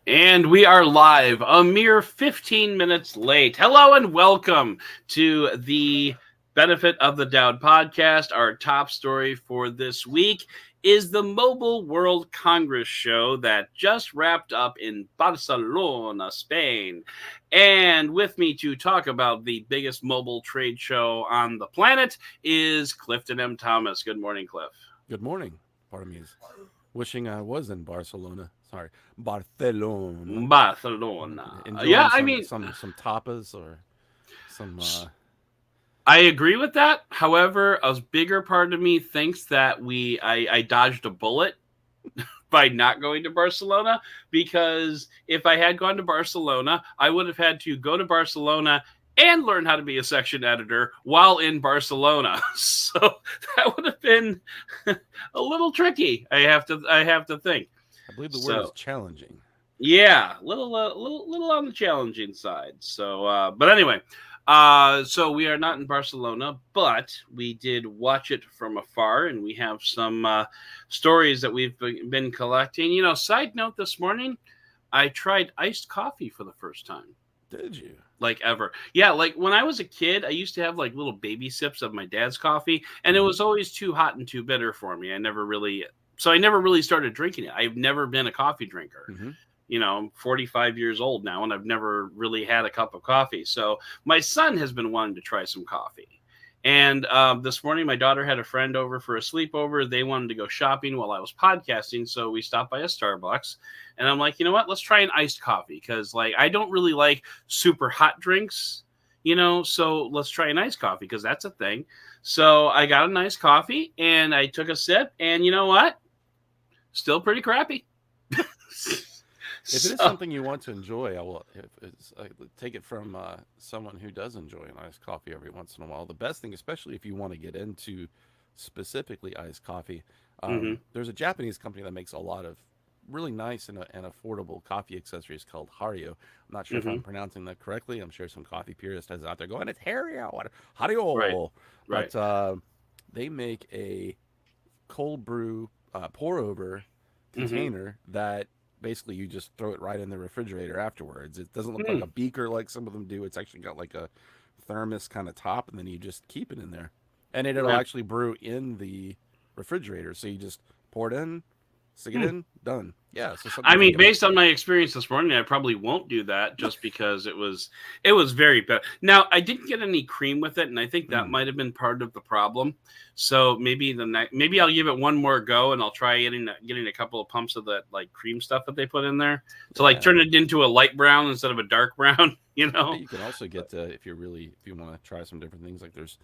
And we are live, a mere 15 minutes late. Hello and welcome to the Benefit of the Doubt podcast. Our top story for this week is the Mobile World Congress show that just wrapped up in Barcelona, Spain. And with me to talk about the biggest mobile trade show on the planet is Clifton M. Thomas. Good morning, Cliff. Good morning. Part of me is wishing I was in Barcelona. Sorry, Barcelona. Barcelona. Yeah, Enjoying I some mean, some some tapas or some. I agree with that. However, a bigger part of me thinks that I dodged a bullet by not going to Barcelona, because if I had gone to Barcelona, I would have had to go to Barcelona and learn how to be a section editor while in Barcelona. So that would have been a little tricky. I have to think. I believe the word is So challenging. yeah, little on the challenging side. So, but anyway, so we are not in Barcelona, but we did watch it from afar, and we have some stories that we've been collecting. Side note: this morning, I tried iced coffee for the first time, Did you? like ever. Yeah, like when I was a kid, I used to have like little baby sips of my dad's coffee, and it Mm-hmm. was always too hot and too bitter for me. I never really started drinking it. I've never been a coffee drinker. Mm-hmm. I'm 45 years old now, and I've never really had a cup of coffee. So my son has been wanting to try some coffee. And this morning, my daughter had a friend over for a sleepover. They wanted to go shopping while I was podcasting, so we stopped by a Starbucks. And I'm like, you know what? Let's try an iced coffee, because like I don't really like super hot drinks. So let's try an iced coffee, because that's a thing. So I got a nice coffee, and I took a sip, and you know what? Still pretty crappy. If it is So something you want to enjoy, I take it from someone who does enjoy an iced coffee every once in a while. The best thing, especially if you want to get into specifically iced coffee, mhm. there's a Japanese company that makes a lot of really nice and affordable coffee accessories called Hario. I'm not sure if I'm Mhm. pronouncing that correctly. I'm sure some coffee purist is out there going, "It's Hario, Right. Hario," Right. but they make a cold brew pour over Mhm. container that basically you just throw it right in the refrigerator afterwards. It doesn't look like Mm. a beaker like some of them do. It's actually got like a thermos kind of top, and then you just keep it in there, and it'll Right. actually brew in the refrigerator. So you just pour it in, stick it Hmm. in, done. Yeah, so something I to think mean, about. based on my experience this morning, I probably won't do that, just because it was very bad. Now, I didn't get any cream with it, and I think that Mm, might have been part of the problem. So maybe I'll give it one more go, and I'll try getting a couple of pumps of that like cream stuff that they put in there to like yeah. turn it into a light brown instead of a dark brown. You Yeah, know. you can also get if you want to try some different things, like there's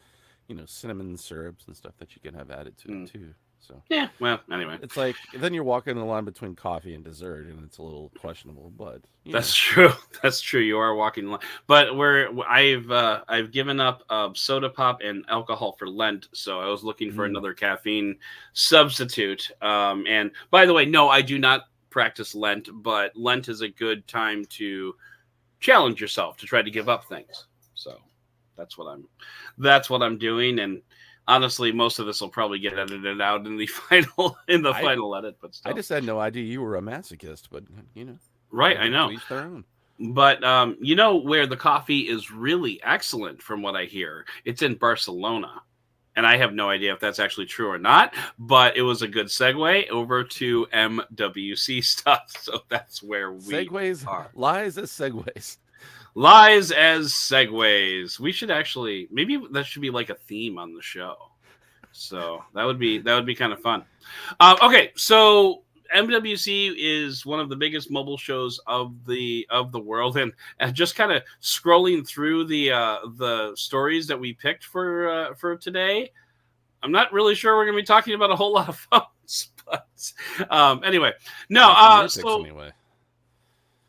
cinnamon syrups and stuff that you can have added to it Mm. too. So Yeah. Well, anyway. it's like then you're walking the line between coffee and dessert, and it's a little questionable. But That's true. That's true. You are walking, but I've given up soda pop and alcohol for Lent, so I was looking for mm, another caffeine substitute. And by the way, no, I do not practice Lent, but Lent is a good time to challenge yourself to try to give up things. So that's what I'm that's what I'm doing. And honestly, most of this will probably get edited out in the I final edit, but I still, just had no idea you were a masochist, but right? I to know. each their own. But where the coffee is really excellent, from what I hear, it's in Barcelona, and I have no idea if that's actually true or not. But it was a good segue over to MWC stuff, so that's where we Segways, are. lies as segways. Lies as segues. We should actually, maybe that should be like a theme on the show. So that would be kind of fun. Okay, so MWC is one of the biggest mobile shows of the world, and just kind of scrolling through the stories that we picked for today. I'm not really sure we're going to be talking about a whole lot of phones, but anyway, no. Not from your picks So anyway.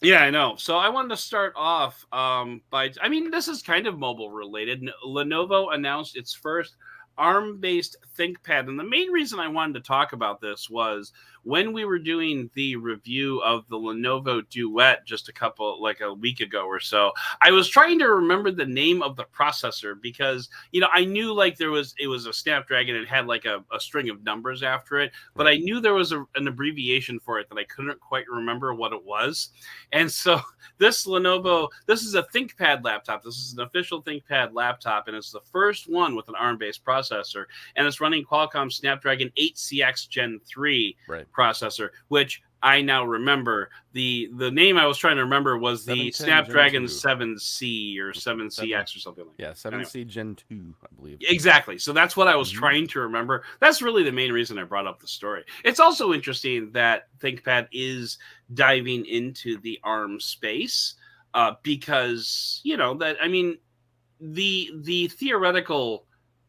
yeah, I know. So I wanted to start off by, I mean, this is kind of mobile related. Lenovo announced its first ARM-based ThinkPad, and the main reason I wanted to talk about this was when we were doing the review of the Lenovo Duet just a week ago or so, I was trying to remember the name of the processor because, I knew like it was a Snapdragon and it had like a string of numbers after it, but I knew there was an abbreviation for it that I couldn't quite remember what it was. And so this is a ThinkPad laptop. This is an official ThinkPad laptop, and it's the first one with an ARM-based processor, and it's running Qualcomm Snapdragon 8CX Gen 3 processor, which I now remember. The name I was trying to remember was the Snapdragon 7C or 7CX or something like that. Yeah, 7C Gen 2, I believe. Exactly. So that's what I was trying to remember. That's really the main reason I brought up the story. It's also interesting that ThinkPad is diving into the ARM space because, the theoretical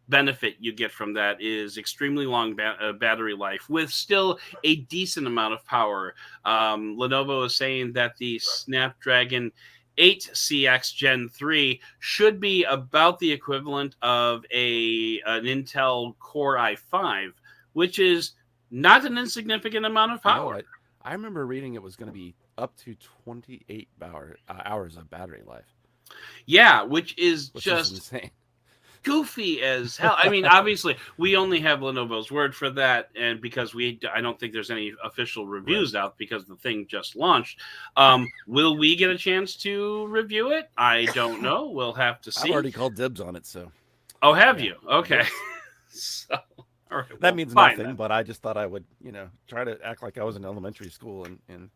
benefit you get from that is extremely long battery life with still a decent amount of power. Lenovo is saying that the Snapdragon 8CX Gen 3 should be about the equivalent of an Intel Core i5, which is not an insignificant amount of power. No, I remember reading it was going to be up to 28 hours of battery life. Yeah, which is just insane. Goofy as hell. I mean, obviously, we only have Lenovo's word for that, and because I don't think there's any official reviews out because the thing just launched. Will we get a chance to review it? I don't know. We'll have to see. I've already called dibs on it, so. Oh, have you? Okay. So, all right, that means nothing, then. But I just thought I would, try to act like I was in elementary school and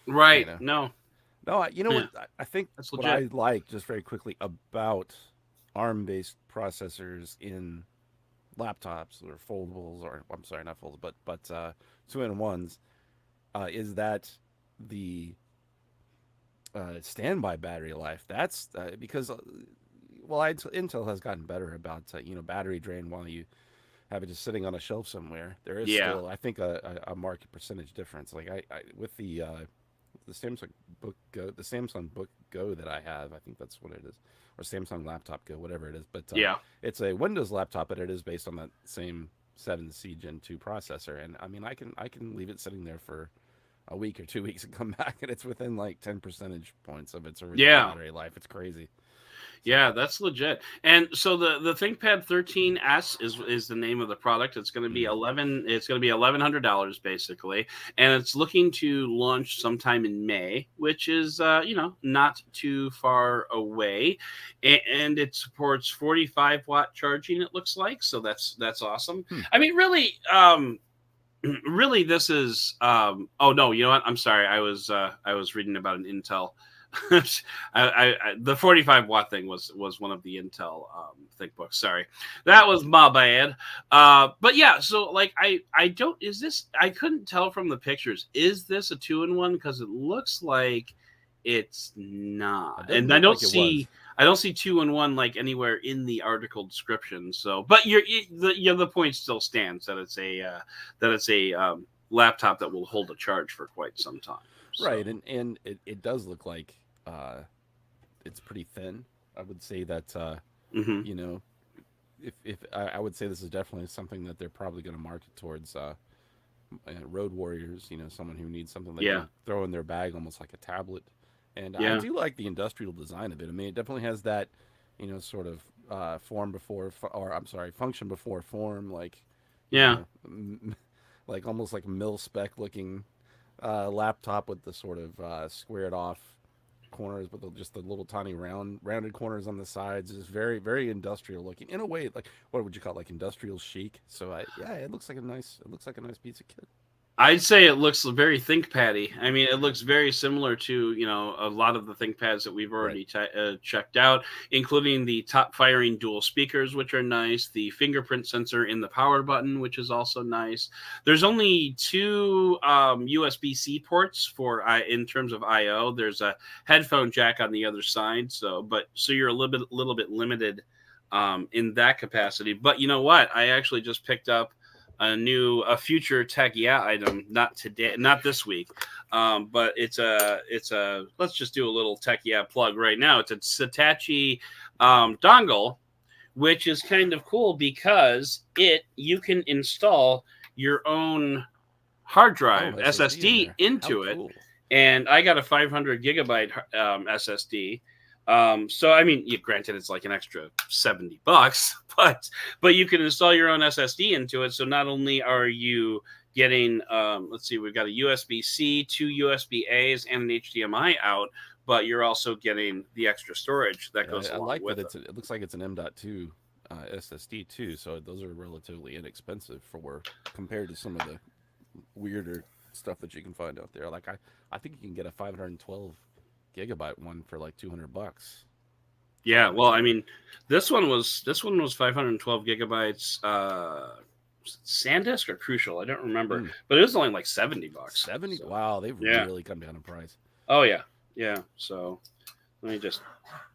right. No, what I think that's what I like just very quickly about ARM-based processors in laptops or foldables, or I'm sorry, not foldables, but 2-in-1s, is that the standby battery life. That's because, Intel has gotten better about battery drain while you have it just sitting on a shelf somewhere. There is still, I think, a market percentage difference. Like I with the Samsung Book Go that I have, I think that's what it is. Or Samsung Laptop Go, whatever it is. But it's a Windows laptop, but it is based on that same 7C Gen 2 processor. And I mean, I can leave it sitting there for a week or 2 weeks and come back, and it's within like 10 percentage points of its original battery life. It's crazy. Yeah, that's legit. And so the ThinkPad 13S is the name of the product. It's going to be $1,100 basically, and it's looking to launch sometime in May, which is not too far away. And it supports 45-watt charging. It looks like, so that's awesome. I mean, really. Really, this is. Oh no, you know what? I'm sorry. I was reading about an Intel. The 45-watt thing was one of the Intel ThinkBooks. Sorry, that was my bad. But yeah, so like I couldn't tell from the pictures. Is this a 2-in-1? Because it looks like it's not, and I don't see 2-in-1 like anywhere in the article description. So, but the point still stands that it's a laptop that will hold a charge for quite some time. So. Right, and it does look like it's pretty thin. I would say that if I would say this is definitely something that they're probably going to market towards road warriors. Someone who needs something they can throw in their bag, almost like a tablet. And I do like the industrial design of it. I mean, it definitely has that sort of function before form, like like almost like mil spec looking laptop with the sort of squared off corners, but just the little tiny rounded corners on the sides. Is very, very industrial looking in a way. Like, what would you call it? Like industrial chic. So it looks like a nice piece of kit. I'd say it looks very ThinkPad-y. I mean, it looks very similar to, a lot of the ThinkPads that we've already checked out, including the top-firing dual speakers, which are nice, the fingerprint sensor in the power button, which is also nice. There's only 2 USB-C ports in terms of I/O. There's a headphone jack on the other side, so you're a little bit limited in that capacity. But you know what? I actually just picked up a future tech item, not this week, but it's a let's just do a little tech plug right now. It's a Satechi dongle, which is kind of cool because you can install your own hard drive SSD SSD into it, cool. and I got a 500 gigabyte SSD. So I mean, granted, it's like an extra $70, but you can install your own SSD into it. So not only are you getting, let's see, we've got a USB-C, 2 USB-As, and an HDMI out, but you're also getting the extra storage that goes along like with that. it. It looks like it's an M.2 SSD too, so those are relatively inexpensive compared to some of the weirder stuff that you can find out there. Like I think you can get a 512 gigabyte one for like $200. Yeah, well, I mean, this one was 512 gigabytes. SanDisk or Crucial, I don't remember, but it was only like $70. 70? So, wow, they've really come down in price. Oh yeah, yeah. So let me just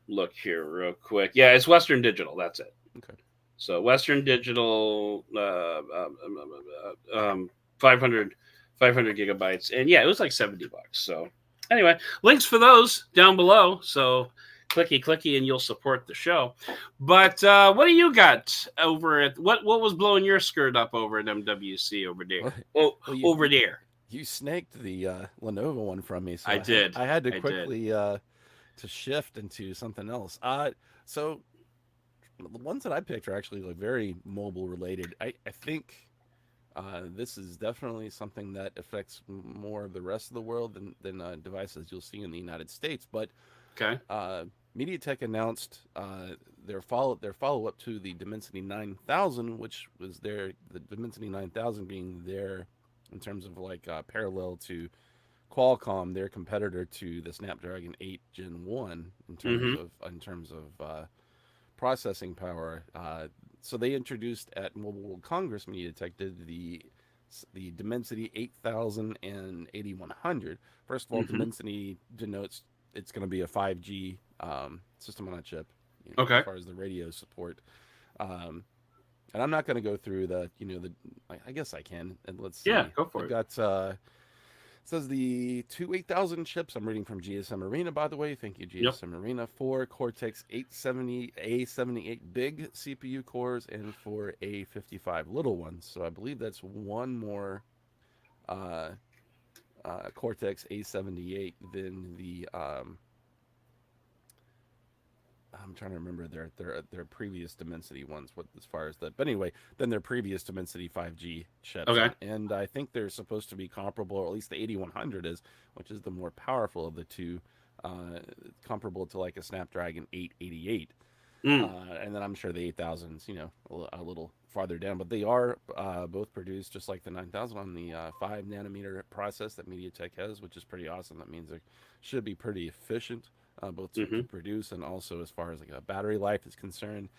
look here real quick. Yeah, it's Western Digital. That's it. Okay. So Western Digital, 500 gigabytes, and yeah, it was like $70. So anyway, links for those down below. So clicky, and you'll support the show. But what do you got over at what was blowing your skirt up over at MWC over there? Over there. You snaked the Lenovo one from me, so I did. I had to quickly to shift into something else. So the ones that I picked are actually like very mobile related. I think this is definitely something that affects more of the rest of the world than devices you'll see in the United States. But okay. Mediatek announced their follow up to the Dimensity 9000, which was the Dimensity 9000 being their, in terms of like parallel to Qualcomm, their competitor to the Snapdragon 8 Gen 1 in terms of processing power. So they introduced at Mobile World Congress, Mediatek did the Dimensity 8000 and 8100. First of all, Dimensity denotes it's going to be a 5G system on a chip, okay, as far as the radio support. And I'm not going to go through I guess I can. And let's see. Yeah, go for it. Got says the two 8000 chips. I'm reading from GSM Arena, by the way. Thank you, GSM Arena. 4 Cortex 870 A78 big CPU cores and 4 A55 little ones. So I believe that's one more Cortex A78 than the I'm trying to remember their previous Dimensity ones, as far as that. But anyway, then their previous Dimensity 5G chips. Okay. And I think they're supposed to be comparable, or at least the 8100 is, which is the more powerful of the two, comparable to like a Snapdragon 888. And then I'm sure the 8000's, a little farther down, but they are both produced just like the 9000 on the 5 nanometer process that MediaTek has, which is pretty awesome. That means it should be pretty efficient. Both to produce and also as far as like a battery life is concerned.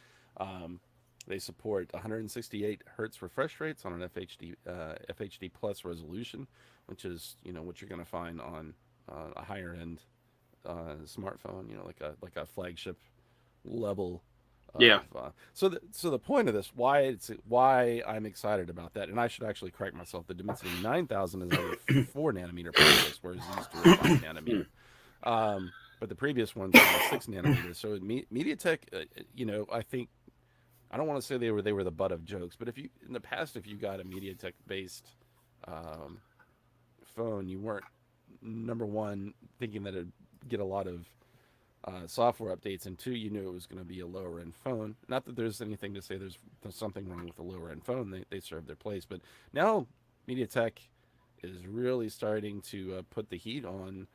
They support 168 hertz refresh rates on an FHD plus resolution, which is what you're going to find on a higher end smartphone, like a flagship level. So the point of this, why I'm excited about that, and I should actually correct myself. The Dimensity 9000 is a 4 nanometer process, whereas these two are 5 nanometer. But the previous one's 6 nanometers. So MediaTek, I think, I don't want to say they were the butt of jokes, but if you got a MediaTek based phone, you weren't, number one, thinking that it'd get a lot of software updates, and two, you knew it was going to be a lower end phone. Not that there's anything to say there's something wrong with a lower end phone. They serve their place, but now MediaTek is really starting to put the heat on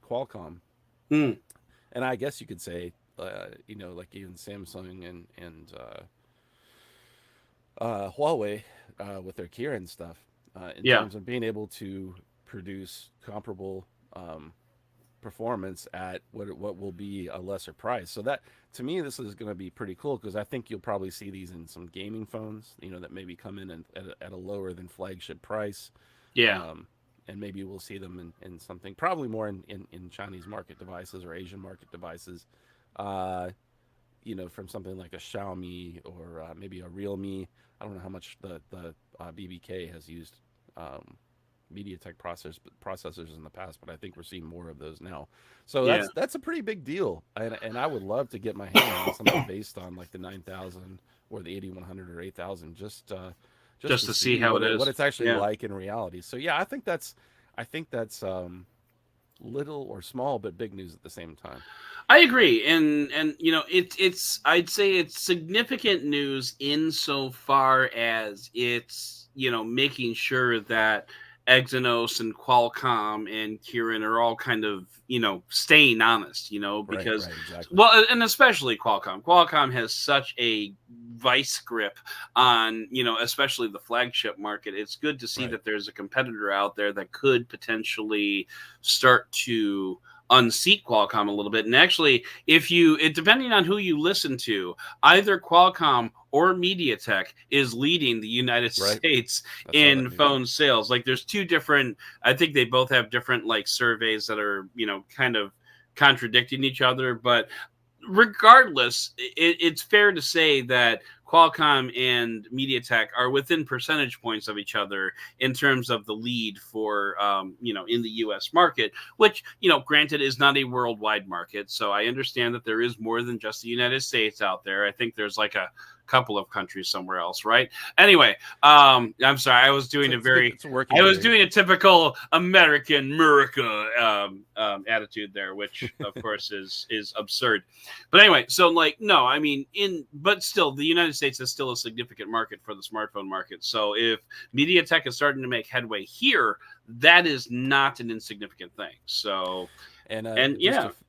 Qualcomm. And I guess you could say, like even Samsung and Huawei with their Kirin stuff, in terms of being able to produce comparable performance at what will be a lesser price. So that, to me, this is going to be pretty cool, because I think you'll probably see these in some gaming phones, that maybe come in at a lower than flagship price. And maybe we'll see them in something probably more in Chinese market devices or Asian market devices, from something like a Xiaomi or maybe a Realme. I don't know how much the BBK has used MediaTek processors in the past, but I think we're seeing more of those now. So that's a pretty big deal, and I would love to get my hand on something based on like the 9000 or the 8100 or 8000, just just to see how it is, what it's actually like in reality. So yeah, I think that's little or small but big news at the same time. I agree, and it's I'd say it's significant news insofar as it's making sure that Exynos and Qualcomm and Kirin are all kind of staying honest, because right, exactly. well, and especially Qualcomm. Qualcomm has such a vice grip on especially the flagship market. It's good to see that there's a competitor out there that could potentially start to unseat Qualcomm a little bit. And actually, depending on who you listen to, either Qualcomm or Mediatek is leading the United States in phone sales. Like there's two different, I think they both have different like surveys that are, kind of contradicting each other. But regardless, it's fair to say that Qualcomm and Mediatek are within percentage points of each other in terms of the lead for, in the U.S. market, which, granted is not a worldwide market. So I understand that there is more than just the United States out there. I think there's like a couple of countries somewhere else, right? Anyway, I'm sorry, I was doing doing a typical American attitude there, which of course is absurd. But anyway, so like no, I mean but still, the United States is still a significant market for the smartphone market. So if MediaTek is starting to make headway here, that is not an insignificant thing. So. And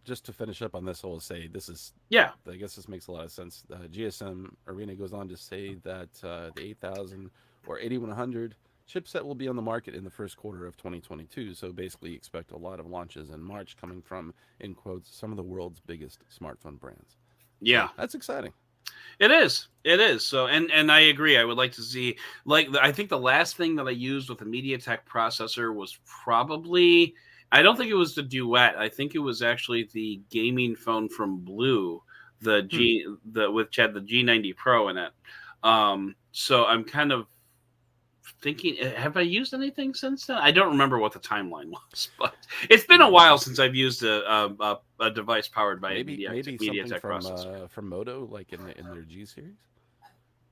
just to finish up on this, I'll say this is I guess this makes a lot of sense. GSM Arena goes on to say that the 8000 or 8100 chipset will be on the market in the first quarter of 2022. So basically, expect a lot of launches in March coming from, in quotes, some of the world's biggest smartphone brands. Yeah, so that's exciting. It is. So, and I agree. I would like to see, I think the last thing that I used with a MediaTek processor was probably. I don't think it was the Duet. I think it was actually the gaming phone from Blue, which had the G90 Pro in it. So I'm kind of thinking, have I used anything since then? I don't remember what the timeline was, but it's been a while since I've used a device powered by maybe MediaTek processor from Moto, like in their G series.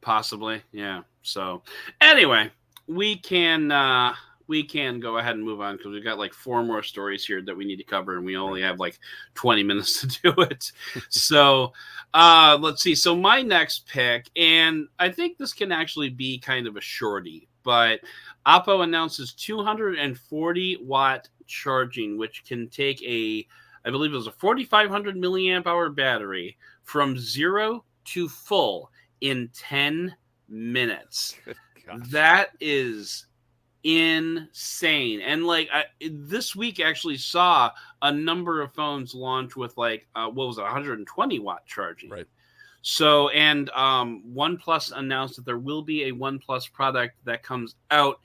Possibly, yeah. So anyway, we can go ahead and move on because we've got like 4 more stories here that we need to cover, and we only have like 20 minutes to do it. So let's see. So my next pick, and I think this can actually be kind of a shorty, but Oppo announces 240 watt charging, which can take I believe it was a 4,500 milliamp hour battery from 0 to full in 10 minutes. That is insane. And like this week actually saw a number of phones launch with like 120 watt charging. Right. So and OnePlus announced that there will be a OnePlus product that comes out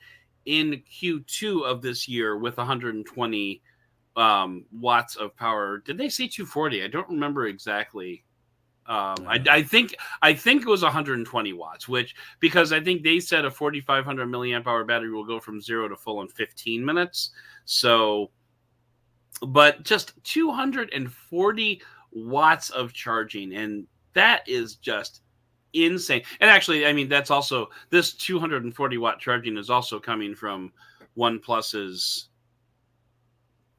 in Q2 of this year with 120 watts of power. Did they say 240? I don't remember exactly. I think it was 120 watts, because I think they said a 4,500 milliamp hour battery will go from 0 to full in 15 minutes. So, but just 240 watts of charging, and that is just insane. And actually, I mean, that's also this 240 watt charging is also coming from OnePlus's.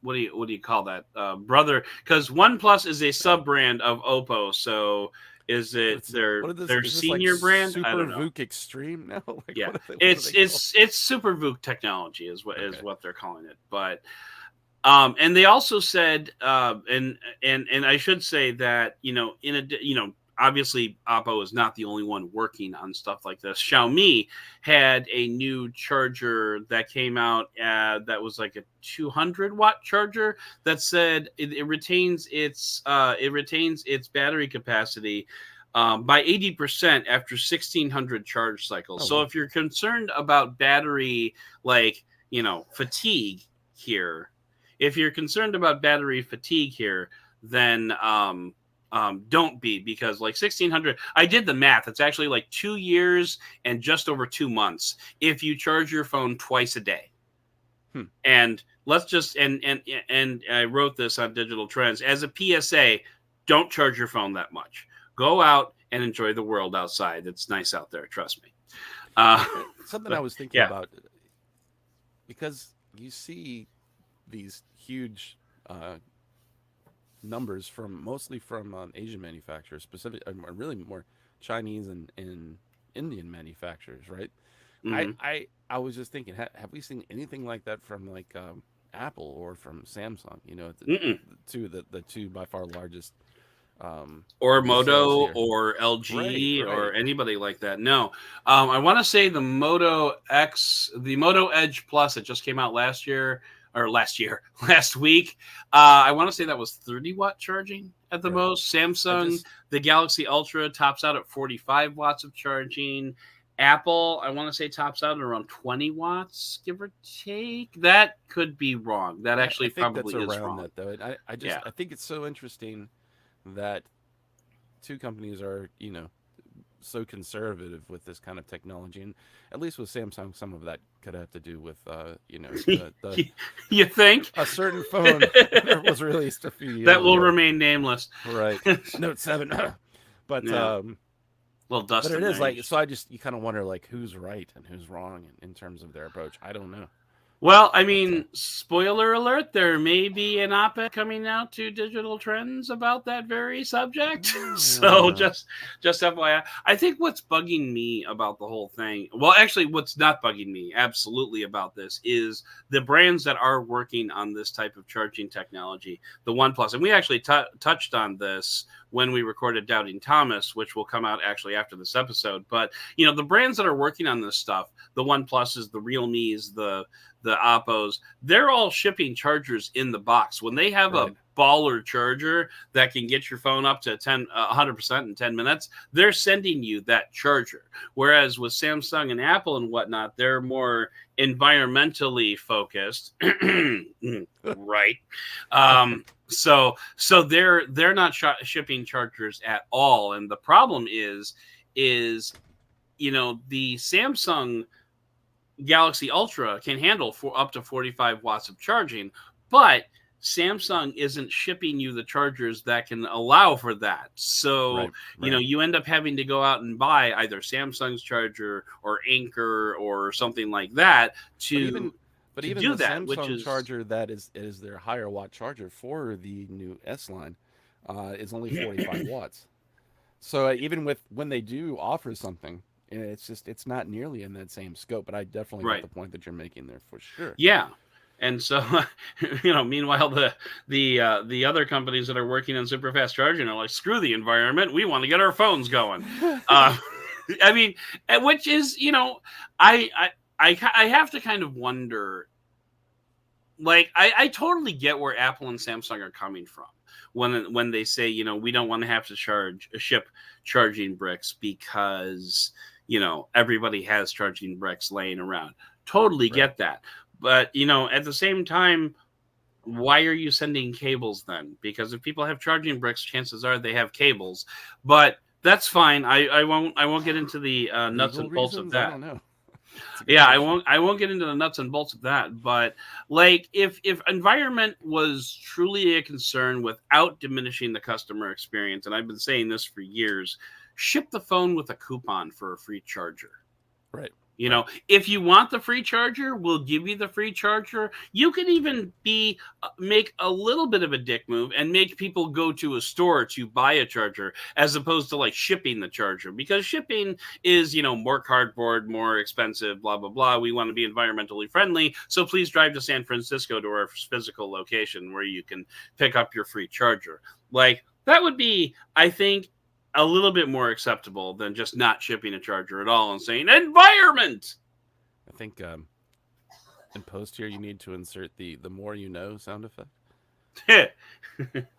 What do you call that, brother? Because OnePlus is a sub brand of Oppo. So is it their senior brand? Super I don't know. VOOC Extreme now. Yeah, it's Super VOOC technology is what they're calling it. But and they also said and I should say that obviously, Oppo is not the only one working on stuff like this. Xiaomi had a new charger that came out that was like a 200 watt charger that said it retains its battery capacity by 80% after 1,600 charge cycles. So if you're concerned about battery fatigue here, then don't be, because like 1,600, I did the math. It's actually like 2 years and just over 2 months if you charge your phone twice a day. And let's just and I wrote this on Digital Trends as a PSA: don't charge your phone that much. Go out and enjoy the world outside. It's nice out there, trust me. Uh, Something I was thinking yeah. about, because you see these huge numbers from mostly from Asian manufacturers, specific, really more Chinese and Indian manufacturers, right? Hmm. I was just thinking, have we seen anything like that from like Apple or from Samsung? You know, the two by far largest Or resellers Moto here. or Right, LG or right. anybody like that. No, I want to say the Moto Edge Plus that just came out last last week. I want to say that was 30-watt charging at the Right. most. I Samsung, just the Galaxy Ultra tops out at 45 watts of charging. Apple, I want to say tops out at around 20 watts, give or take. That could be wrong. That I actually think that's probably is around wrong. that though. And Yeah. I think it's so interesting that two companies are, you know, so conservative with this kind of technology, and at least with Samsung, some of that could have to do with, you know, the You think? a certain phone that was released a few That years will ago, remain nameless. right? Note 7, but Yeah, little dust it in is there. like, so I just, you kind of wonder like who's right and who's wrong in terms of their approach. I don't know, Well, I but mean, spoiler alert, there may be an op-ed coming out to Digital Trends about that very subject. So uh, just FYI. I think what's bugging me about the whole thing, well, actually what's not bugging me absolutely about this is the brands that are working on this type of charging technology, the OnePlus. And we actually touched on this when we recorded Doubting Thomas, which will come out actually after this episode. But, you know, the brands that are working on this stuff, the OnePluses, the Realmes, the Oppos, they're all shipping chargers in the box. When they have right, a baller charger that can get your phone up to 100% in 10 minutes, they're sending you that charger. Whereas with Samsung and Apple and whatnot, they're more environmentally focused. Right. So they're not shipping chargers at all. And the problem is you know, the Samsung Galaxy Ultra can handle for up to 45 watts of charging, but Samsung isn't shipping you the chargers that can allow for that. So, right, you know, right. you end up having to go out and buy either Samsung's charger or Anchor or something like that But even to but to even do the that, which Samsung is charger that is their higher watt charger for the new S line is only 45 watts. So even with when they do offer something, it's just it's not nearly in that same scope. But I definitely get right. the point that you're making there for sure. Yeah. And so, you know, meanwhile, the other companies that are working on super fast charging are like, screw the environment. We want to get our phones going. Uh, I mean, which is, you know, I have to kind of wonder. Like, I totally get where Apple and Samsung are coming from when they say, you know, we don't want to have to ship charging bricks because, you know, everybody has charging bricks laying around. Totally Right. get that. But, you know, at the same time, why are you sending cables then? Because if people have charging bricks, chances are they have cables. But that's fine. I won't get into the nuts Legal and bolts of reasons? I that. don't know. It's a good Yeah, question. I won't get into the nuts and bolts of that. But like, if environment was truly a concern without diminishing the customer experience, and I've been saying this for years, ship the phone with a coupon for a free charger. Right. You Right. know, if you want the free charger, we'll give you the free charger. You can even make a little bit of a dick move and make people go to a store to buy a charger as opposed to like shipping the charger, because shipping is, you know, more cardboard, more expensive, blah blah blah. We want to be environmentally friendly, so please drive to San Francisco to our physical location where you can pick up your free charger. Like, that would be, I think, a little bit more acceptable than just not shipping a charger at all and saying environment. I think in post here you need to insert the more you know sound effect.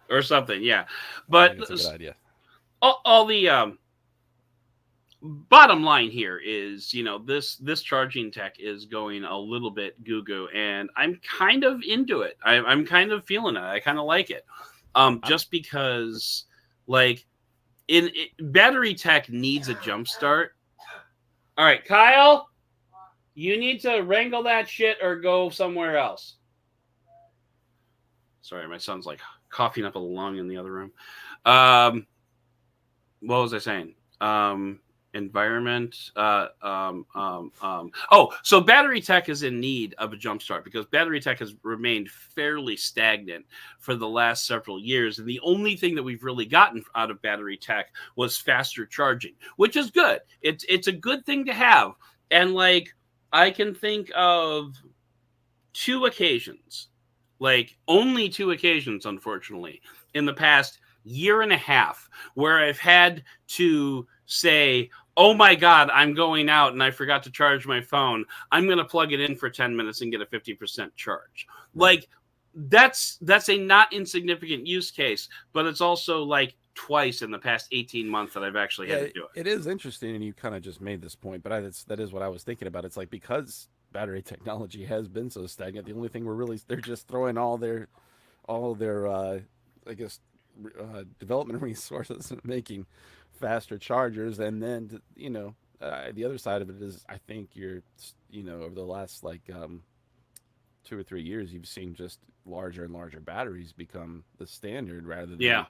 Or something, yeah. I But think it's a good idea. all the bottom line here is, you know, this charging tech is going a little bit goo goo, and I'm kind of into it. I'm kind of feeling it. I kind of like it, I'm just because, like, battery tech needs a jump start. All right, Kyle, you need to wrangle that shit or go somewhere else. Sorry, my son's like coughing up a lung in the other room. What was I saying? environment. So Battery-Tech is in need of a jumpstart because Battery-Tech has remained fairly stagnant for the last several years. And the only thing that we've really gotten out of Battery-Tech was faster charging, which is good. It's a good thing to have. And like, I can think of two occasions, like only two occasions, unfortunately, in the past year and a half where I've had to say, oh my God, I'm going out and I forgot to charge my phone. I'm going to plug it in for 10 minutes and get a 50% charge. Right. Like that's a not insignificant use case, but it's also like twice in the past 18 months that I've actually had to do it. It is interesting. And you kind of just made this point, but that is what I was thinking about. It's like, because battery technology has been so stagnant, the only thing they're just throwing all their I guess development resources and making faster chargers. And then the other side of it is, I think over the last 2 or 3 years, you've seen just larger and larger batteries become the standard rather than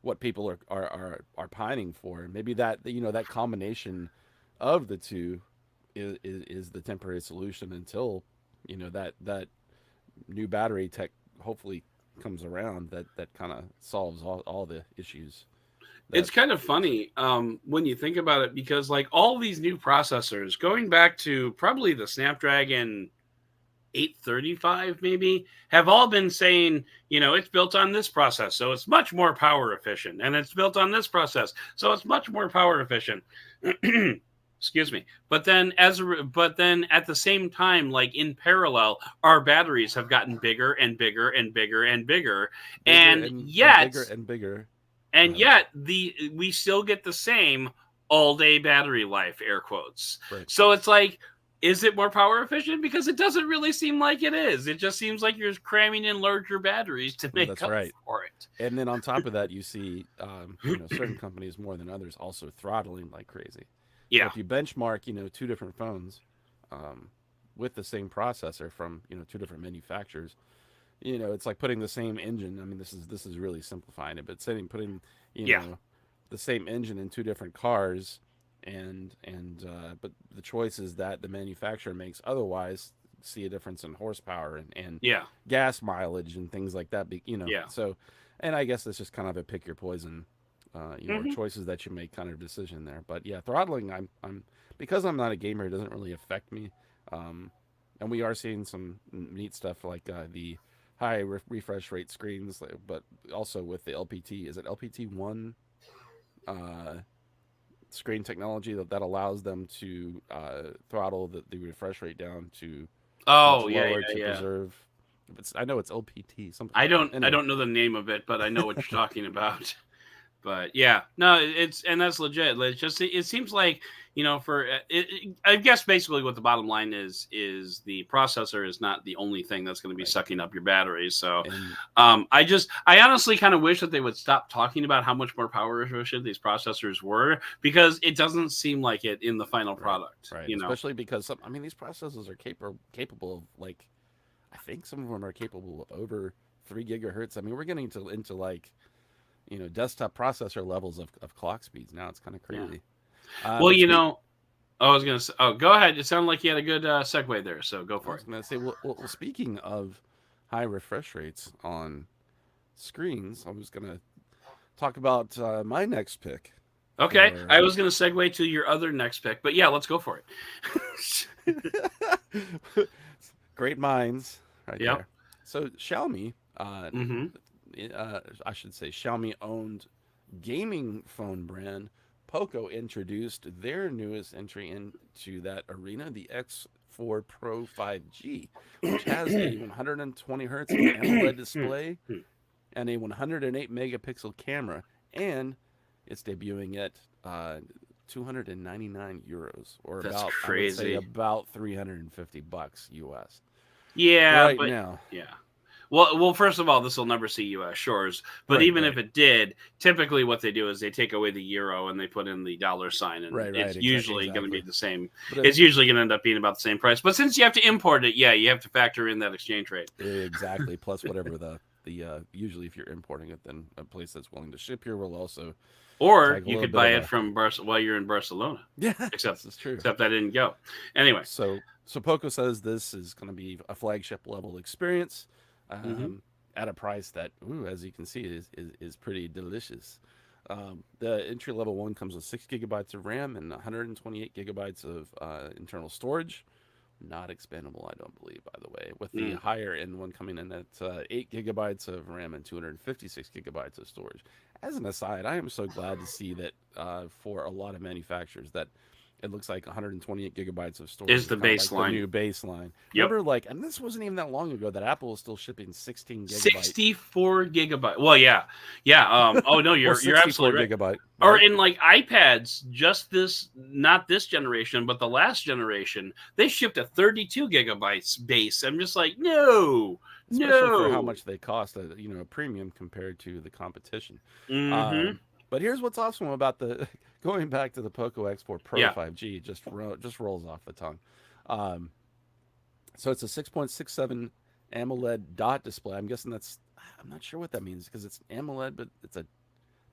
what people are pining for. Maybe that that combination of the two is the temporary solution until that new battery tech hopefully comes around that kind of solves all the issues. It's kind of funny when you think about it, because like all these new processors, going back to probably the Snapdragon 835 maybe, have all been saying, it's built on this process, so it's much more power efficient, and it's built on this process, so it's much more power efficient. Excuse me. But then at the same time, like in parallel, our batteries have gotten bigger and bigger and bigger and bigger, and yet bigger and bigger. And yet we still get the same all-day battery life, air quotes. Right. So it's like, is it more power efficient? Because it doesn't really seem like it is. It just seems like you're cramming in larger batteries to make up for it. And then on top of that, you see certain companies more than others also throttling like crazy. Yeah. So if you benchmark, two different phones with the same processor from, two different manufacturers, it's like putting the same engine. I mean, this is really simplifying it, but putting the same engine in two different cars, but the choices that the manufacturer makes otherwise see a difference in horsepower and gas mileage and things like that. So, and I guess that's just kind of a pick your poison, choices that you make kind of decision there. But yeah, throttling, I'm because I'm not a gamer, it doesn't really affect me. And we are seeing some neat stuff like the high refresh rate screens, but also with the LPT. Is it LPT1 screen technology that allows them to throttle the refresh rate down to lower to preserve? I know it's LPT. Something. I don't know the name of it, but I know what you're talking about. But yeah, no, and that's legit. It's just, it seems like, I guess basically what the bottom line is the processor is not the only thing that's going to be sucking up your batteries. So I honestly kind of wish that they would stop talking about how much more power efficient these processors were, because it doesn't seem like it in the final product. Right. Especially because these processors are capable of, I think some of them are capable of over 3 gigahertz. I mean, we're getting into desktop processor levels of clock speeds now. It's kind of crazy. Yeah. Well, I was going to say, go ahead. It sounded like you had a good segue there, so go for it. I was going to say, well, speaking of high refresh rates on screens, I was going to talk about my next pick. Okay, I was going to segue to your other next pick, but yeah, let's go for it. Great minds right there. So Xiaomi, I should say Xiaomi-owned gaming phone brand Poco introduced their newest entry into that arena, the X4 Pro 5G, which has a 120 hertz AMOLED display and a 108 megapixel camera, and it's debuting at 299 euros, or That's about crazy. I would say about $350 US. Yeah, now. Yeah. Well, first of all, this will never see U.S. shores. But even if it did, typically what they do is they take away the euro and they put in the dollar sign, and it's usually going to be the same. It's usually going to end up being about the same price. But since you have to import it, you have to factor in that exchange rate. Exactly, plus whatever the usually if you're importing it, then a place that's willing to ship here will also Or tag a you little could bit buy of it from while you're in Barcelona. Yeah, Except this is true. except I didn't go. Anyway. So Poco says this is going to be a flagship level experience, Mm-hmm. at a price that, ooh, as you can see, is pretty delicious. The entry level one comes with 6 GB of RAM and 128 gigabytes of internal storage. Not expandable, I don't believe, by the way. With the higher end one coming in at 8 GB of RAM and 256 gigabytes of storage. As an aside, I am so glad to see that for a lot of manufacturers that it looks like 128 gigabytes of storage Is the kind of like the baseline. new baseline. Yep. Remember, and this wasn't even that long ago that Apple was still shipping 16 gigabyte. 64 gigabyte. Well, yeah. Oh no, you're absolutely right. Gigabyte, right? Or in like iPads, just not this generation, but the last generation, they shipped a 32 gigabytes base. I'm just like, no, especially for how much they cost, a premium compared to the competition. Mm-hmm. But here's what's awesome about going back to the Poco X4 Pro 5G, just rolls off the tongue. So it's a 6.67 AMOLED dot display. I'm guessing I'm not sure what that means because it's AMOLED, but it's a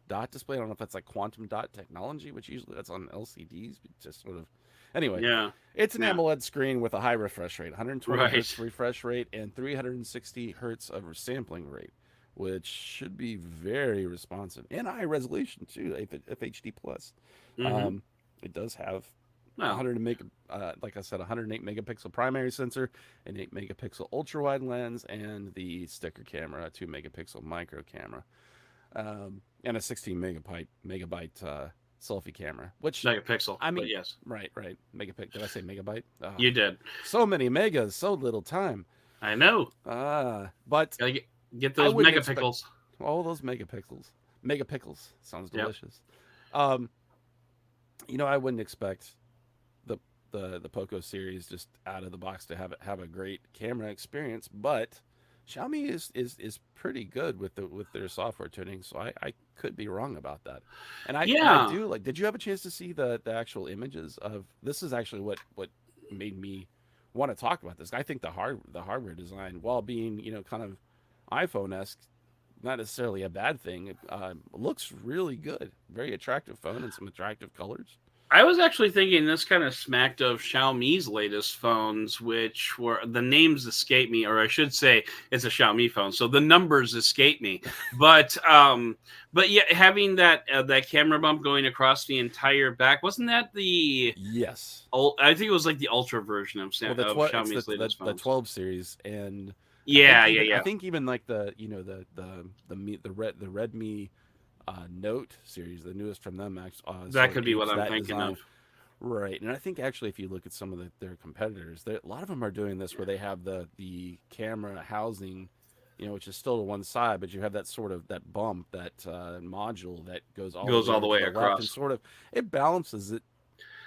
dot display. I don't know if that's like quantum dot technology, which usually that's on LCDs. Just sort of. Anyway, it's an AMOLED screen with a high refresh rate, 120 hertz refresh rate, and 360 hertz of sampling rate, which should be very responsive and high resolution too. FHD plus. Mm-hmm. It does have 108 megapixel primary sensor, an 8 megapixel ultra wide lens, and the sticker camera, a 2 megapixel micro camera, and a 16 megabyte selfie camera. Which megapixel? I mean, yes, right, megapixel. Did I say megabyte? You did. So many megas, so little time. I know. But gotta get those megapixels. All those megapixels. Megapixels sounds delicious. Yep. I wouldn't expect the Poco series just out of the box to have a great camera experience, but Xiaomi is pretty good with their software tuning, so I could be wrong about that. And I do like. Did you have a chance to see the actual images of this? Is actually what made me want to talk about this. I think the hardware design, while being kind of iPhone-esque, not necessarily a bad thing. It looks really good. Very attractive phone and some attractive colors. I was actually thinking this kind of smacked of Xiaomi's latest phones, which were the names escape me, or I should say it's a Xiaomi phone, so the numbers escape me. But yeah, having that camera bump going across the entire back, wasn't that the I think it was like the ultra version of Xiaomi's latest phones. The 12 series, and I think even like the Redmi Note series, the newest from them, that could be what I'm thinking of. Right, and I think actually if you look at some of their competitors, a lot of them are doing this where they have the camera housing, which is still to one side, but you have that sort of that bump, that module that goes all the way across, and sort of it balances it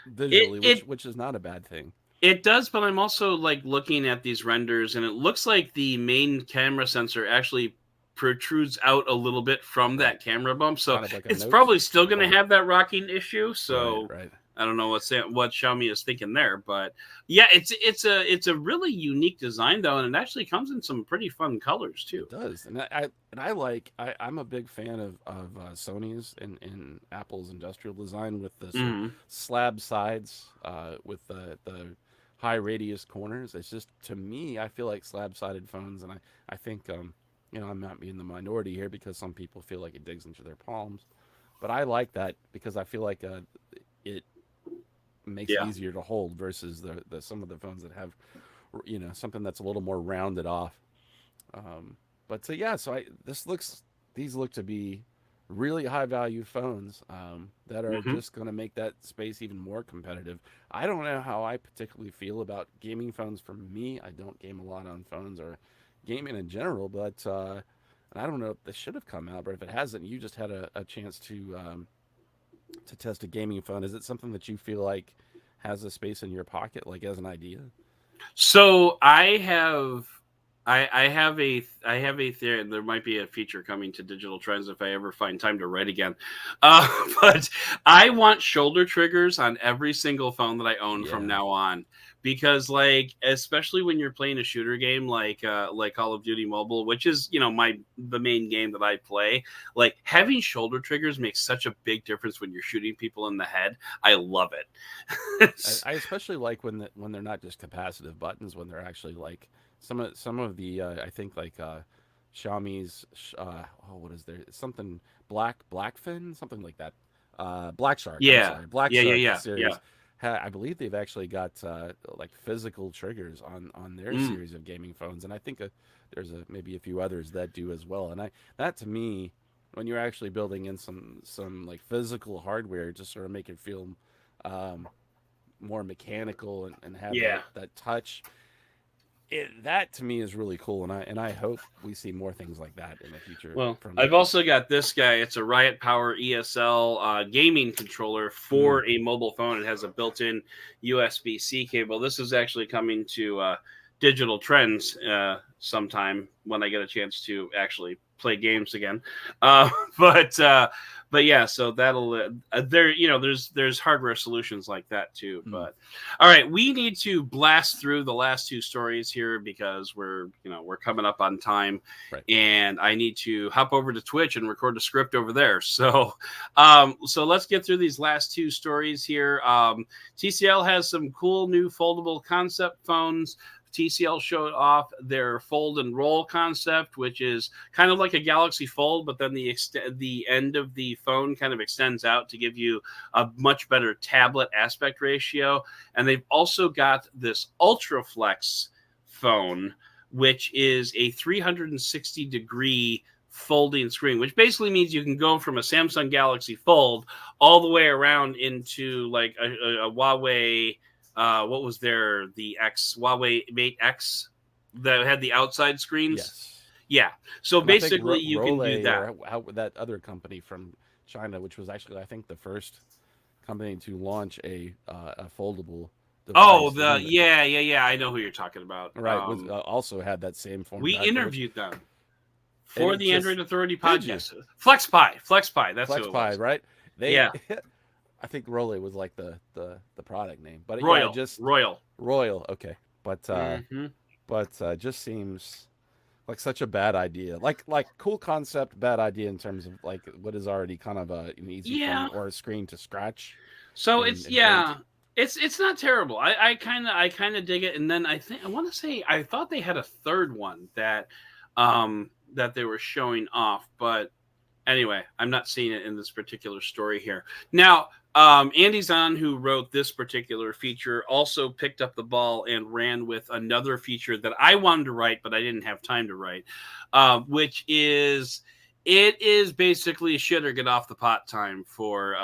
visually, which is not a bad thing. It does, but I'm also like looking at these renders, and it looks like the main camera sensor actually protrudes out a little bit from that camera bump, so kind of like it's probably still going to have that rocking issue. So right. I don't know what Xiaomi is thinking there, but yeah, it's a really unique design though, and it actually comes in some pretty fun colors too. It does, and I'm a big fan of Sony's and Apple's industrial design with the slab sides, with the high radius corners. It's just, to me, I feel like slab-sided phones, and I think I'm not being the minority here because some people feel like it digs into their palms, but I like that because I feel like it makes it easier to hold versus the some of the phones that have something that's a little more rounded off. These look to be really high value phones that are just going to make that space even more competitive. I don't know how I particularly feel about gaming phones. For me, I don't game a lot on phones or gaming in general, but I don't know if this should have come out, but if it hasn't, you just had a chance to test a gaming phone. Is it something that you feel like has a space in your pocket, like as an idea? So I have a theory. There might be a feature coming to Digital Trends if I ever find time to write again. But I want shoulder triggers on every single phone that I own from now on, because like especially when you're playing a shooter game like Call of Duty Mobile, which is the main game that I play, like having shoulder triggers makes such a big difference when you're shooting people in the head. I love it. I especially like when they're not just capacitive buttons, when they're actually like some of the I think like Xiaomi's what is there, something Blackfin, something like that, Black Shark, Yeah. I'm sorry, Black Yeah, Shark yeah, yeah, series. yeah. I believe they've actually got like physical triggers on their series of gaming phones, and I think there's maybe a few others that do as well. And that to me, when you're actually building in some like physical hardware, just sort of make it feel more mechanical and have that touch. That to me is really cool, and I hope we see more things like that in the future. Well, I've also got this guy. It's a Riot Power ESL gaming controller for a mobile phone. It has a built-in USB-C cable. This is actually coming to Digital Trends sometime when I get a chance to actually play games again. But yeah, so that'll there's hardware solutions like that too. But all right, we need to blast through the last two stories here because we're coming up on time, right. And I need to hop over to Twitch and record a script over there. So so let's get through these last two stories here. TCL has some cool new foldable concept phones. TCL showed off their fold and roll concept, which is kind of like a Galaxy Fold, but then the end of the phone kind of extends out to give you a much better tablet aspect ratio. And they've also got this UltraFlex phone, which is a 360-degree folding screen, which basically means you can go from a Samsung Galaxy Fold all the way around into like a Huawei. What was there? The Huawei Mate X that had the outside screens. Yes. Yeah. So and basically, you can do that. Or that other company from China, which was actually, I think, the first company to launch a foldable device. Oh, yeah. I know who you're talking about. Right. Also had that same form. We interviewed them for the Android Authority podcast. FlexPi. That's who it was. Right? Yeah. I think Role was like the product name, but Royal. Royal. Okay, but just seems like such a bad idea. Like cool concept, bad idea in terms of like what is already kind of an easy phone or a screen to scratch. So it's not terrible. I kind of dig it. And then I thought they had a third one that they were showing off, but anyway, I'm not seeing it in this particular story here. Now, Andy Zahn, who wrote this particular feature, also picked up the ball and ran with another feature that I wanted to write, but I didn't have time to write, which is basically shit or get off the pot time for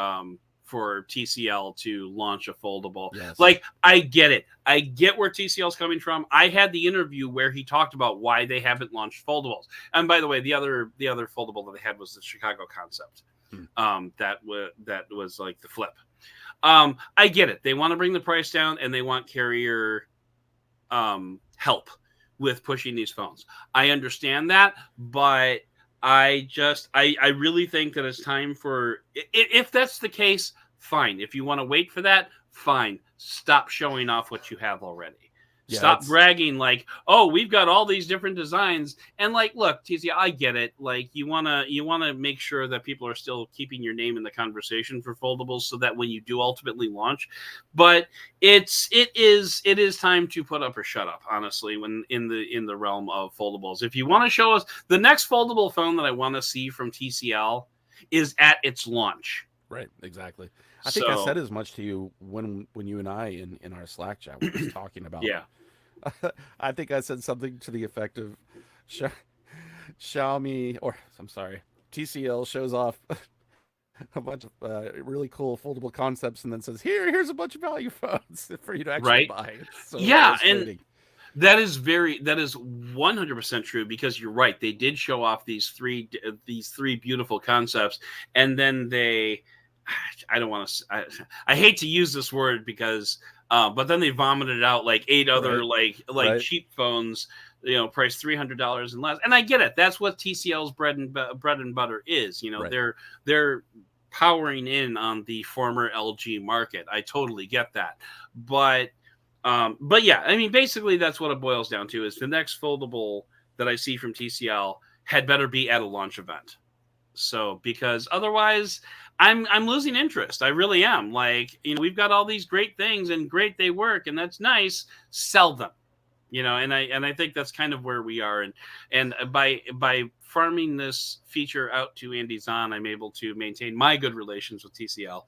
TCL to launch a foldable. Yes. Like, I get it. I get where TCL's coming from. I had the interview where he talked about why they haven't launched foldables. And by the way, the other foldable that they had was the Chicago concept. That was like the flip. I get it. They want to bring the price down and they want carrier help with pushing these phones. I understand that, but I really think that it's time for, if that's the case, fine. If you want to wait for that, fine. Stop showing off what you have already. Yeah, stop bragging like, oh, we've got all these different designs. And like, look, TCL, I get it. Like, you wanna make sure that people are still keeping your name in the conversation for foldables, so that when you do ultimately launch, but it is time to put up or shut up. Honestly, when in the realm of foldables, if you want to show us the next foldable phone that I want to see from TCL is at its launch. Right. Exactly. I think I said as much to you when you and I in our Slack chat were just talking about. Yeah. I think I said something to the effect of TCL shows off a bunch of really cool foldable concepts and then says, here's a bunch of value phones for you to actually buy. So and that is 100% true, because you're right. They did show off these three beautiful concepts, and then I hate to use this word because but then they vomited out like 8 other cheap phones, priced $300 and less. And I get it. That's what TCL's bread and butter is. They're powering in on the former LG market. I totally get that. But But yeah, I mean, basically that's what it boils down to is the next foldable that I see from TCL had better be at a launch event. So because otherwise I'm losing interest. I really am. Like, we've got all these great things and great they work and that's nice. Sell them. And I think that's kind of where we are, and by farming this feature out to Andy Zahn, I'm able to maintain my good relations with TCL.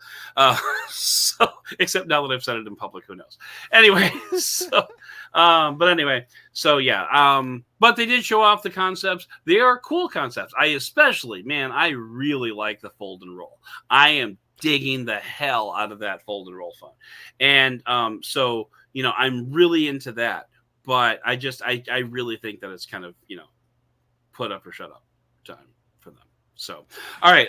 So, except now that I've said it in public, who knows? Anyway, but anyway, so yeah. But they did show off the concepts. They are cool concepts. I really like the fold and roll. I am digging the hell out of that fold and roll phone, and so I'm really into that. But I really think that it's kind of, put up or shut up time for them. So, all right.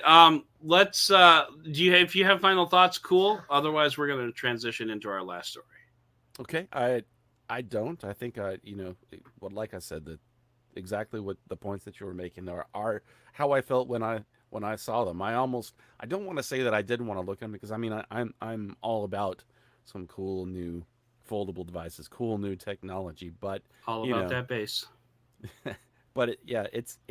Let's, if you have final thoughts, cool. Otherwise, we're going to transition into our last story. Okay. I don't. I think, like I said, that exactly what the points that you were making are how I felt when I saw them. I don't want to say that I didn't want to look at them because I'm all about some cool new foldable devices, cool new technology, but all about that base. But it's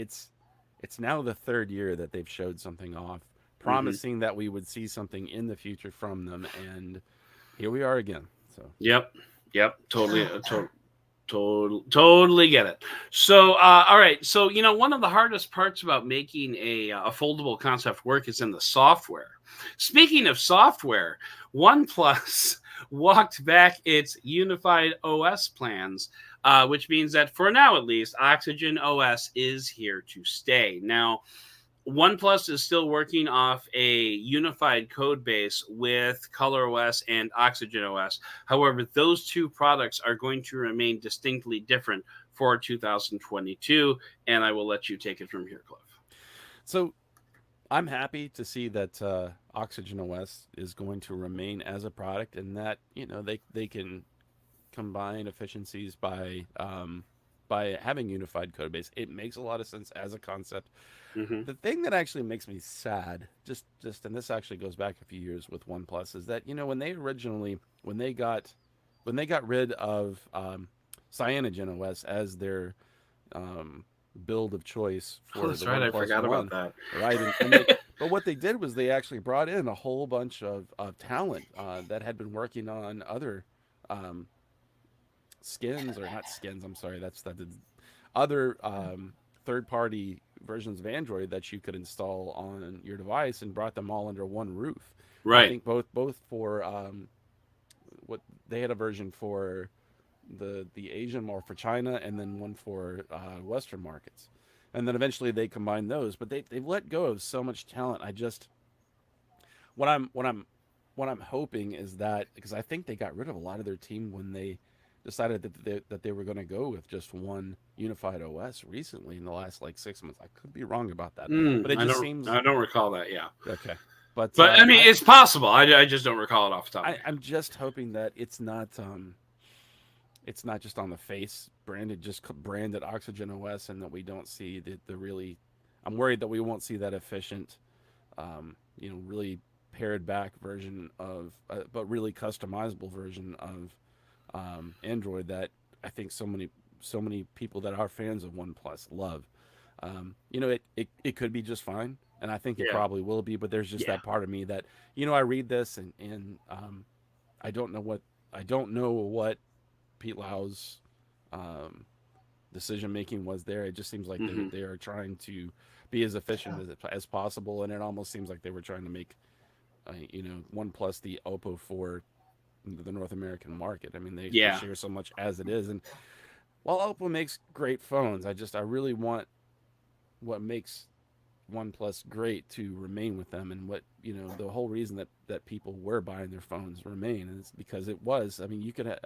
now the third year that they've showed something off, promising that we would see something in the future from them, and here we are again. So yep, totally. Totally get it. So, all right. So, one of the hardest parts about making a foldable concept work is in the software. Speaking of software, OnePlus walked back its unified OS plans, which means that for now, at least, OxygenOS is here to stay. Now, OnePlus is still working off a unified code base with ColorOS and OxygenOS. However, those two products are going to remain distinctly different for 2022, and I will let you take it from here, Cliff. So I'm happy to see that OxygenOS is going to remain as a product, and that they can combine efficiencies by having unified code base. It makes a lot of sense as a concept. The thing that actually makes me sad, just and this actually goes back a few years with OnePlus, is that when they got rid of CyanogenOS as their build of choice for that's the right. OnePlus I forgot One, about that. Right, but what they did was they actually brought in a whole bunch of talent that had been working on other skins, or not skins. I'm sorry, that's other third-party versions of Android that you could install on your device, and brought them all under one roof. Right. I think both for what they had a version for the Asian, or for China, and then one for Western markets, and then eventually they combined those. But they've let go of so much talent. What I'm hoping is that, because I think they got rid of a lot of their team when they decided that they were going to go with just one unified OS recently in the last 6 months. I could be wrong about that, but it just seems I don't recall that. Yeah. Okay, but I mean, it's possible. I just don't recall it off the top. I'm just hoping that it's not just on the face branded OxygenOS, and that we don't see the really. I'm worried that we won't see that efficient, really pared back version of, but really customizable version of Android that I think so many people that are fans of OnePlus love. It could be just fine, and I think it probably will be. But there's just that part of me that I read this and I don't know what Pete Lau's decision making was there. It just seems like they are trying to be as efficient as possible, and it almost seems like they were trying to make OnePlus the Oppo for the North American market. I mean, they share so much as it is, and while Oppo makes great phones, I really want what makes OnePlus great to remain with them, and what the whole reason that people were buying their phones remain is because it was. I mean, you could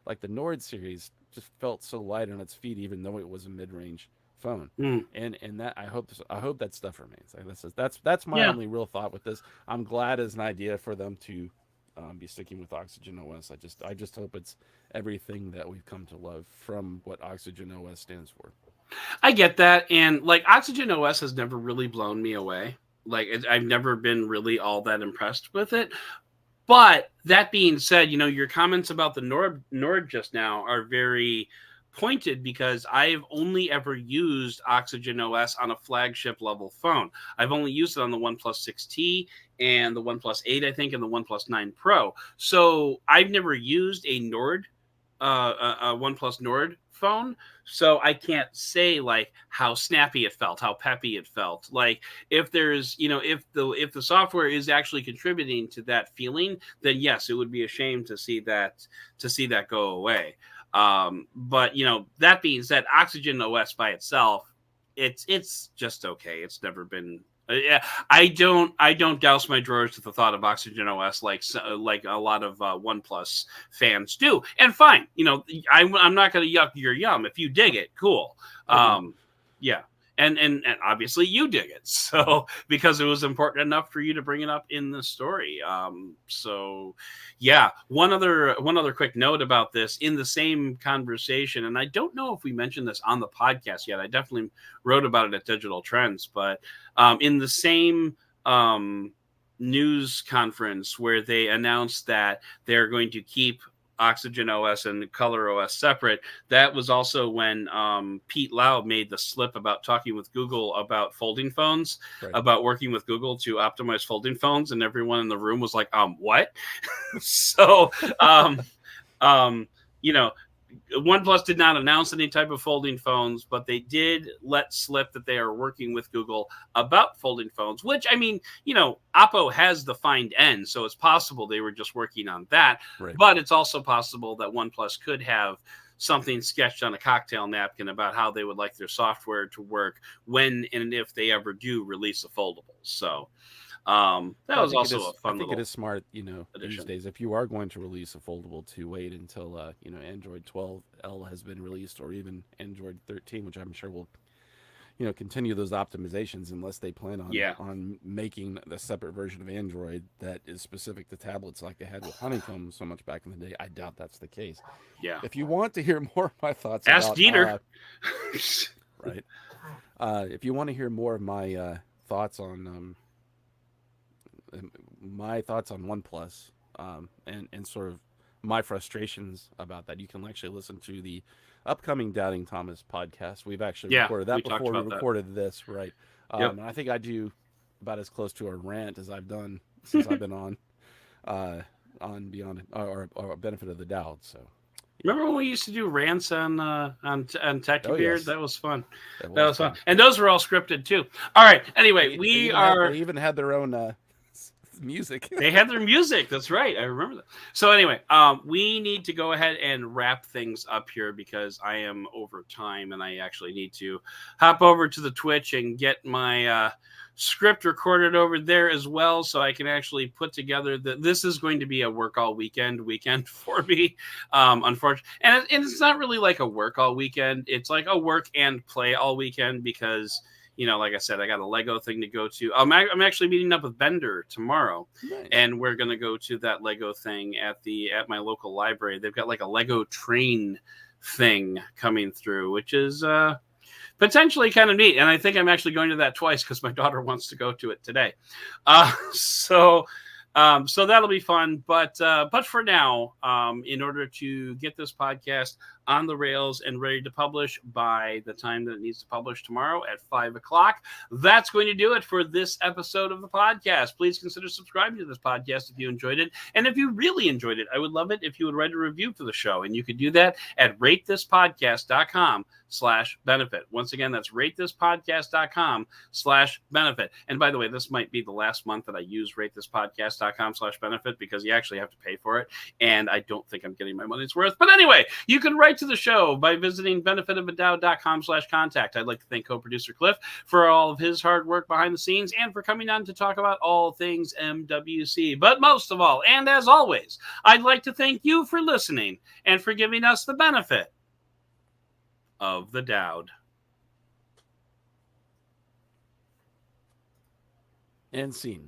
like the Nord series just felt so light on its feet, even though it was a mid-range phone, and that I hope that stuff remains. That's my only real thought with this. I'm glad as an idea for them to be sticking with OxygenOS. I just hope it's everything that we've come to love from what OxygenOS stands for. I get that, and OxygenOS has never really blown me away. I've never been really all that impressed with it. But that being said, your comments about the Nord just now are very pointed, because I've only ever used OxygenOS on a flagship level phone. I've only used it on the OnePlus 6T and the OnePlus 8, I think, and the OnePlus 9 Pro. So I've never used a Nord, a OnePlus Nord phone. So I can't say like how snappy it felt, how peppy it felt. Like if there's, if the software is actually contributing to that feeling, then yes, it would be a shame to see that go away. But that being said, OxygenOS by itself, it's just okay. It's never been. I don't douse my drawers with the thought of OxygenOS like a lot of OnePlus fans do. And fine, I'm not going to yuck your yum. If you dig it, cool. Yeah. And obviously you dig it, so because it was important enough for you to bring it up in the story. So yeah, one other quick note about this in the same conversation, and I don't know if we mentioned this on the podcast yet. I definitely wrote about it at Digital Trends, but in the same news conference where they announced that they're going to keep OxygenOS and ColorOS separate, that was also when Pete Lau made the slip about talking with Google about folding phones, about working with Google to optimize folding phones, and everyone in the room was like, what? So, OnePlus did not announce any type of folding phones, but they did let slip that they are working with Google about folding phones, which, I mean, Oppo has the Find N, so it's possible they were just working on that. Right. But it's also possible that OnePlus could have something sketched on a cocktail napkin about how they would like their software to work when and if they ever do release a foldable. So that was also a fun. I think it is smart, these days, if you are going to release a foldable, to wait until Android 12L has been released, or even Android 13, which I'm sure will continue those optimizations, unless they plan on making the separate version of Android that is specific to tablets like they had with Honeycomb so much back in the day. I doubt that's the case. Yeah. If you want to hear more of my thoughts, ask Dieter. Right. If you want to hear more of my thoughts on OnePlus, and sort of my frustrations about that, you can actually listen to the upcoming Doubting Thomas podcast. We've actually recorded that before we recorded this, right? And I think I do about as close to a rant as I've done since I've been on Beyond or Benefit of the Doubt. So remember when we used to do rants on Techie Beard? Yes. That was fun. That was fun. And those were all scripted too. All right. Anyway, they even had their own music. They had their music. That's right. I remember that. So anyway, we need to go ahead and wrap things up here because I am over time and I actually need to hop over to the Twitch and get my script recorded over there as well, so I can actually put together this is going to be a work all weekend for me, unfortunately. And it's not really like a work all weekend. It's like a work and play all weekend because like I said, I got a Lego thing to go to. I'm actually meeting up with Bender tomorrow, nice. And we're gonna go to that Lego thing at my local library. They've got like a Lego train thing coming through, which is potentially kind of neat. And I think I'm actually going to that twice because my daughter wants to go to it today. So that'll be fun. But for now, in order to get this podcast on the rails and ready to publish by the time that it needs to publish tomorrow at 5:00, that's going to do it for this episode of the podcast. Please consider subscribing to this podcast if you enjoyed it. And if you really enjoyed it, I would love it if you would write a review for the show. And you could do that at ratethispodcast.com/benefit. Once again, that's ratethispodcast.com/benefit. And by the way, this might be the last month that I use ratethispodcast.com/benefit because you actually have to pay for it. And I don't think I'm getting my money's worth. But anyway, you can write to the show by visiting benefitofadoubt.com/contact. I'd like to thank co-producer Cliff for all of his hard work behind the scenes and for coming on to talk about all things MWC. But most of all, and as always, I'd like to thank you for listening and for giving us the benefit of the doubt. And scene.